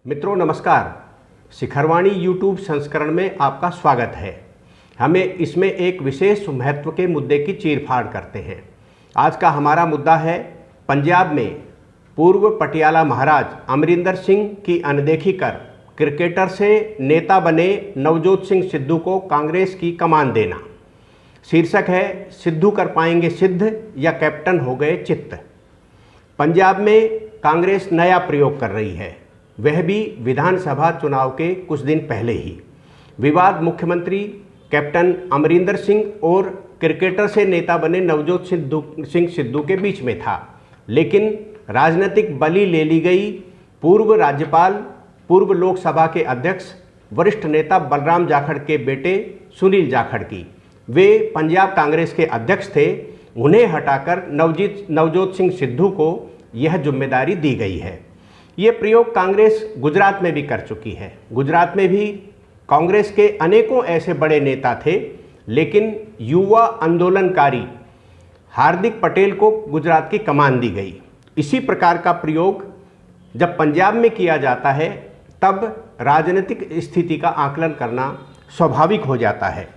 मित्रों नमस्कार। शिखरवाणी यूट्यूब संस्करण में आपका स्वागत है। हमें इसमें एक विशेष महत्व के मुद्दे की चीरफाड़ करते हैं। आज का हमारा मुद्दा है पंजाब में पूर्व पटियाला महाराज अमरिंदर सिंह की अनदेखी कर क्रिकेटर से नेता बने नवजोत सिंह सिद्धू को कांग्रेस की कमान देना। शीर्षक है सिद्धू कर पाएंगे सिद्ध या कैप्टन हो गए चित्त। पंजाब में कांग्रेस नया प्रयोग कर रही है, वह भी विधानसभा चुनाव के कुछ दिन पहले ही। विवाद मुख्यमंत्री कैप्टन अमरिंदर सिंह और क्रिकेटर से नेता बने नवजोत सिंह सिद्धू के बीच में था, लेकिन राजनीतिक बलि ले ली गई पूर्व राज्यपाल, पूर्व लोकसभा के अध्यक्ष, वरिष्ठ नेता बलराम जाखड़ के बेटे सुनील जाखड़ की। वे पंजाब कांग्रेस के अध्यक्ष थे। उन्हें हटाकर नवजोत सिंह सिद्धू को यह जिम्मेदारी दी गई है। ये प्रयोग कांग्रेस गुजरात में भी कर चुकी है। गुजरात में भी कांग्रेस के अनेकों ऐसे बड़े नेता थे, लेकिन युवा आंदोलनकारी हार्दिक पटेल को गुजरात की कमान दी गई। इसी प्रकार का प्रयोग जब पंजाब में किया जाता है, तब राजनीतिक स्थिति का आकलन करना स्वाभाविक हो जाता है।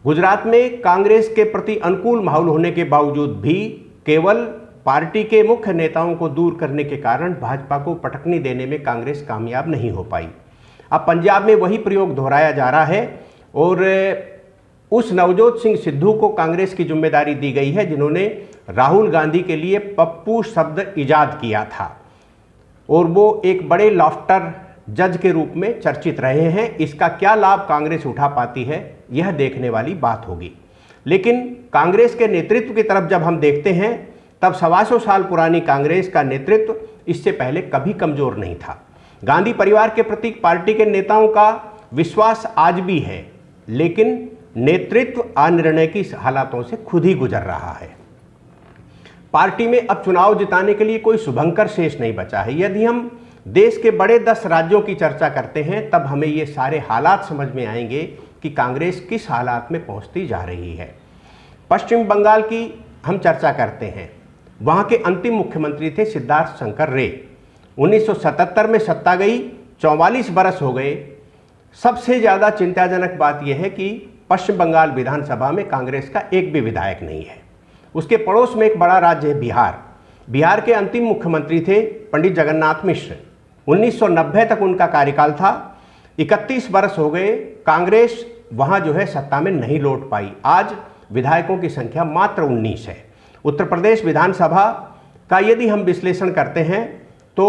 गुजरात में कांग्रेस के प्रति अनुकूल माहौल होने के बावजूद भी केवल पार्टी के मुख्य नेताओं को दूर करने के कारण भाजपा को पटकनी देने में कांग्रेस कामयाब नहीं हो पाई। अब पंजाब में वही प्रयोग दोहराया जा रहा है और उस नवजोत सिंह सिद्धू को कांग्रेस की जिम्मेदारी दी गई है, जिन्होंने राहुल गांधी के लिए पप्पू शब्द इजाद किया था और वो एक बड़े लॉफ्टर जज के रूप में चर्चित रहे हैं। इसका क्या लाभ कांग्रेस उठा पाती है, यह देखने वाली बात होगी। लेकिन कांग्रेस के नेतृत्व की तरफ जब हम देखते हैं, तब 125 साल पुरानी कांग्रेस का नेतृत्व इससे पहले कभी कमजोर नहीं था। गांधी परिवार के प्रति पार्टी के नेताओं का विश्वास आज भी है, लेकिन नेतृत्व अनिर्णय की हालातों से खुद ही गुजर रहा है। पार्टी में अब चुनाव जिताने के लिए कोई शुभंकर शेष नहीं बचा है। यदि हम देश के बड़े 10 राज्यों की चर्चा करते हैं, तब हमें ये सारे हालात समझ में आएंगे कि कांग्रेस किस हालात में पहुंचती जा रही है। पश्चिम बंगाल की हम चर्चा करते हैं। वहां के अंतिम मुख्यमंत्री थे सिद्धार्थ शंकर रे। 1977 में सत्ता गई, 44 बरस हो गए। सबसे ज़्यादा चिंताजनक बात यह है कि पश्चिम बंगाल विधानसभा में कांग्रेस का एक भी विधायक नहीं है। उसके पड़ोस में एक बड़ा राज्य है बिहार। बिहार के अंतिम मुख्यमंत्री थे पंडित जगन्नाथ मिश्र। 1990 तक उनका कार्यकाल था। 31 बरस हो गए। कांग्रेस वहां जो है सत्ता में नहीं लौट पाई। आज विधायकों की संख्या मात्र 19 है। उत्तर प्रदेश विधानसभा का यदि हम विश्लेषण करते हैं तो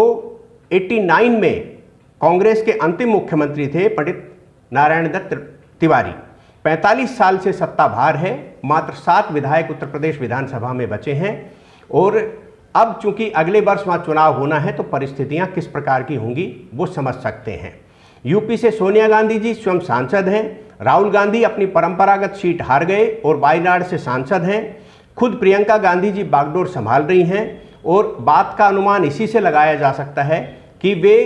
89 में कांग्रेस के अंतिम मुख्यमंत्री थे पंडित नारायण दत्त तिवारी। 45 साल से सत्ता भार है। मात्र 7 विधायक उत्तर प्रदेश विधानसभा में बचे हैं और अब चूंकि अगले वर्ष वहाँ चुनाव होना है, तो परिस्थितियाँ किस प्रकार की होंगी वो समझ सकते हैं। यूपी से सोनिया गांधी जी स्वयं सांसद हैं। राहुल गांधी अपनी परंपरागत सीट हार गए और वायनाड से सांसद हैं। खुद प्रियंका गांधी जी बागडोर संभाल रही हैं और बात का अनुमान इसी से लगाया जा सकता है कि वे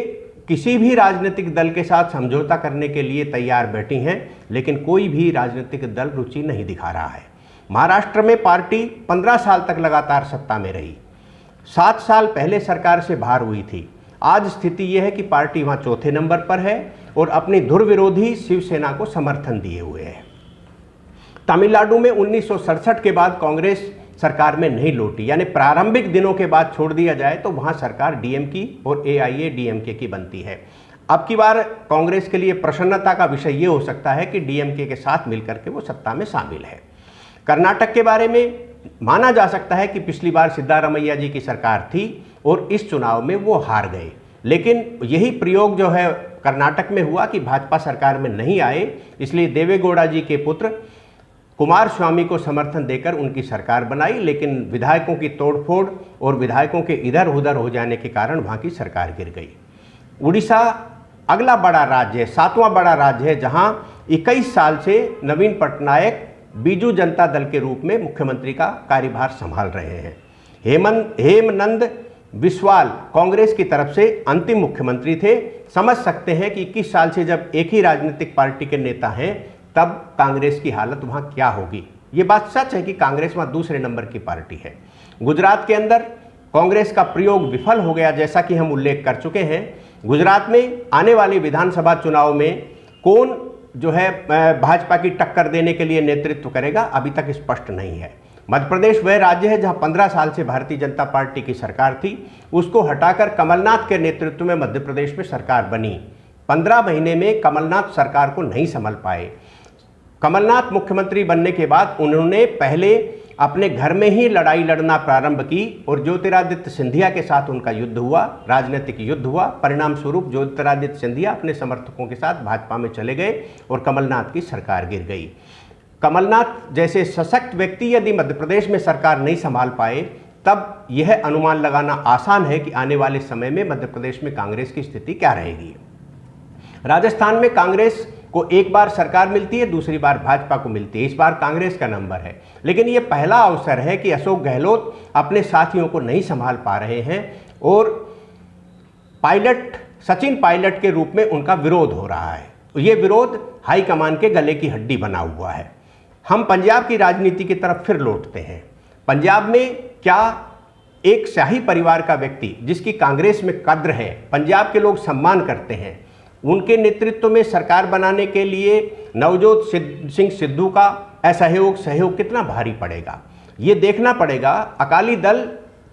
किसी भी राजनीतिक दल के साथ समझौता करने के लिए तैयार बैठी हैं, लेकिन कोई भी राजनीतिक दल रुचि नहीं दिखा रहा है। महाराष्ट्र में पार्टी 15 साल तक लगातार सत्ता में रही। 7 साल पहले सरकार से बाहर हुई थी। आज स्थिति यह है कि पार्टी वहाँ चौथे नंबर पर है और अपनी धुर विरोधी शिवसेना को समर्थन दिए हुए है। तमिलनाडु में 1967 के बाद कांग्रेस सरकार में नहीं लौटी, यानी प्रारंभिक दिनों के बाद छोड़ दिया जाए तो वहाँ सरकार डीएम की और एआईएडीएमके की बनती है। अब की बार कांग्रेस के लिए प्रसन्नता का विषय ये हो सकता है कि डीएमके के साथ मिलकर के वो सत्ता में शामिल है। कर्नाटक के बारे में माना जा सकता है कि पिछली बार सिद्धारमैया जी की सरकार थी और इस चुनाव में वो हार गए, लेकिन यही प्रयोग जो है कर्नाटक में हुआ कि भाजपा सरकार में नहीं आए, इसलिए देवेगौड़ा जी के पुत्र कुमार स्वामी को समर्थन देकर उनकी सरकार बनाई। लेकिन विधायकों की तोड़फोड़ और विधायकों के इधर उधर हो जाने के कारण वहाँ की सरकार गिर गई। उड़ीसा अगला बड़ा राज्य है, 7वां बड़ा राज्य है, जहाँ 21 साल से नवीन पटनायक बीजू जनता दल के रूप में मुख्यमंत्री का कार्यभार संभाल रहे हैं। हेमनंद बिस्वाल कांग्रेस की तरफ से अंतिम मुख्यमंत्री थे। समझ सकते हैं कि 21 साल से जब एक ही राजनीतिक पार्टी के नेता हैं, तब कांग्रेस की हालत वहाँ क्या होगी। ये बात सच है कि कांग्रेस वहाँ दूसरे नंबर की पार्टी है। गुजरात के अंदर कांग्रेस का प्रयोग विफल हो गया, जैसा कि हम उल्लेख कर चुके हैं। गुजरात में आने वाले विधानसभा चुनाव में कौन जो है भाजपा की टक्कर देने के लिए नेतृत्व करेगा, अभी तक स्पष्ट नहीं है। मध्य प्रदेश वह राज्य है जहां 15 साल से भारतीय जनता पार्टी की सरकार थी, उसको हटाकर कमलनाथ के नेतृत्व में मध्य प्रदेश में सरकार बनी। 15 महीने में कमलनाथ सरकार को नहीं संभाल पाए। कमलनाथ मुख्यमंत्री बनने के बाद उन्होंने पहले अपने घर में ही लड़ाई लड़ना प्रारंभ की और ज्योतिरादित्य सिंधिया के साथ उनका युद्ध हुआ, राजनीतिक युद्ध हुआ। परिणाम स्वरूप ज्योतिरादित्य सिंधिया अपने समर्थकों के साथ भाजपा में चले गए और कमलनाथ की सरकार गिर गई। कमलनाथ जैसे सशक्त व्यक्ति यदि मध्य प्रदेश में सरकार नहीं संभाल पाए, तब यह अनुमान लगाना आसान है कि आने वाले समय में मध्य प्रदेश में कांग्रेस की स्थिति क्या रहेगी। राजस्थान में कांग्रेस को एक बार सरकार मिलती है, दूसरी बार भाजपा को मिलती है। इस बार कांग्रेस का नंबर है, लेकिन यह पहला अवसर है कि अशोक गहलोत अपने साथियों को नहीं संभाल पा रहे हैं और सचिन पायलट के रूप में उनका विरोध हो रहा है। ये विरोध हाईकमान के गले की हड्डी बना हुआ है। हम पंजाब की राजनीति की तरफ फिर लौटते हैं। पंजाब में क्या एक शाही परिवार का व्यक्ति जिसकी कांग्रेस में कद्र है, पंजाब के लोग सम्मान करते हैं, उनके नेतृत्व में सरकार बनाने के लिए नवजोत सिंह सिद्धू का सहयोग कितना भारी पड़ेगा, ये देखना पड़ेगा। अकाली दल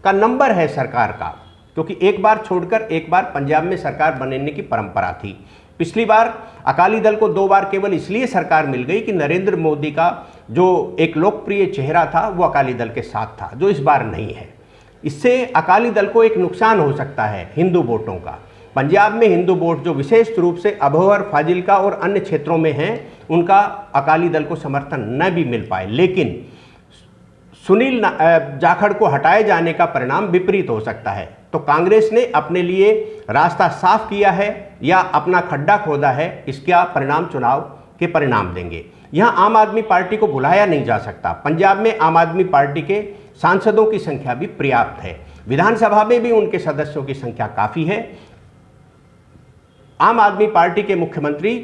का नंबर है सरकार का, क्योंकि एक बार छोड़कर एक बार पंजाब में सरकार बनने की परंपरा थी। पिछली बार अकाली दल को 2 बार केवल इसलिए सरकार मिल गई कि नरेंद्र मोदी का जो एक लोकप्रिय चेहरा था वो अकाली दल के साथ था, जो इस बार नहीं है। इससे अकाली दल को एक नुकसान हो सकता है हिंदू वोटों का। पंजाब में हिंदू वोट जो विशेष रूप से अबोहर, फाजिल्का और अन्य क्षेत्रों में हैं, उनका अकाली दल को समर्थन न भी मिल पाए, लेकिन सुनील जाखड़ को हटाए जाने का परिणाम विपरीत हो सकता है। तो कांग्रेस ने अपने लिए रास्ता साफ किया है या अपना खड्डा खोदा है, इसका परिणाम चुनाव के परिणाम देंगे। यहाँ आम आदमी पार्टी को भुलाया नहीं जा सकता। पंजाब में आम आदमी पार्टी के सांसदों की संख्या भी पर्याप्त है, विधानसभा में भी उनके सदस्यों की संख्या काफ़ी है। आम आदमी पार्टी के मुख्यमंत्री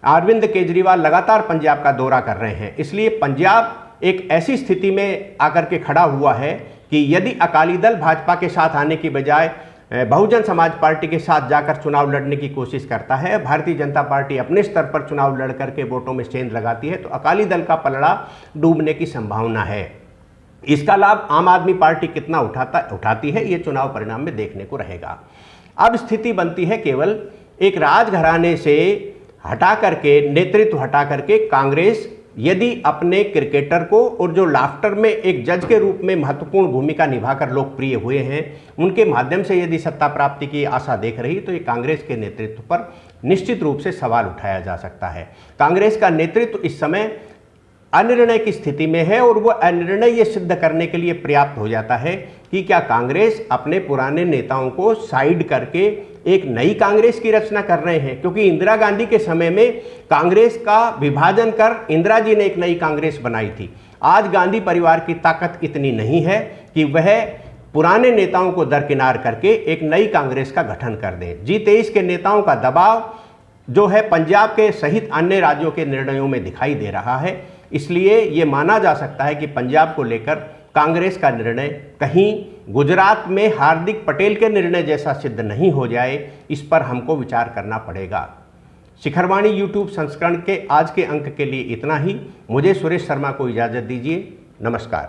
अरविंद केजरीवाल लगातार पंजाब का दौरा कर रहे हैं, इसलिए पंजाब एक ऐसी स्थिति में आकर के खड़ा हुआ है कि यदि अकाली दल भाजपा के साथ आने की बजाय बहुजन समाज पार्टी के साथ जाकर चुनाव लड़ने की कोशिश करता है, भारतीय जनता पार्टी अपने स्तर पर चुनाव लड़ करके वोटों में सेंध लगाती है, तो अकाली दल का पलड़ा डूबने की संभावना है। इसका लाभ आम आदमी पार्टी कितना उठाती है, ये चुनाव परिणाम में देखने को रहेगा। अब स्थिति बनती है केवल एक राजघराने से हटा करके, नेतृत्व हटा करके कांग्रेस यदि अपने क्रिकेटर को और जो लाफ्टर में एक जज के रूप में महत्वपूर्ण भूमिका निभाकर लोकप्रिय हुए हैं, उनके माध्यम से यदि सत्ता प्राप्ति की आशा देख रही, तो ये कांग्रेस के नेतृत्व पर निश्चित रूप से सवाल उठाया जा सकता है। कांग्रेस का नेतृत्व इस समय अनिर्णय की स्थिति में है और वो अनिर्णय ये सिद्ध करने के लिए पर्याप्त हो जाता है कि क्या कांग्रेस अपने पुराने नेताओं को साइड करके एक नई कांग्रेस की रचना कर रहे हैं, क्योंकि इंदिरा गांधी के समय में कांग्रेस का विभाजन कर इंदिरा जी ने एक नई कांग्रेस बनाई थी। आज गांधी परिवार की ताकत इतनी नहीं है कि वह पुराने नेताओं को दरकिनार करके एक नई कांग्रेस का गठन कर दें। G23 के नेताओं का दबाव जो है पंजाब के सहित अन्य राज्यों के निर्णयों में दिखाई दे रहा है, इसलिए ये माना जा सकता है कि पंजाब को लेकर कांग्रेस का निर्णय कहीं गुजरात में हार्दिक पटेल के निर्णय जैसा सिद्ध नहीं हो जाए, इस पर हमको विचार करना पड़ेगा। शिखरवाणी यूट्यूब संस्करण के आज के अंक के लिए इतना ही। मुझे सुरेश शर्मा को इजाज़त दीजिए। नमस्कार।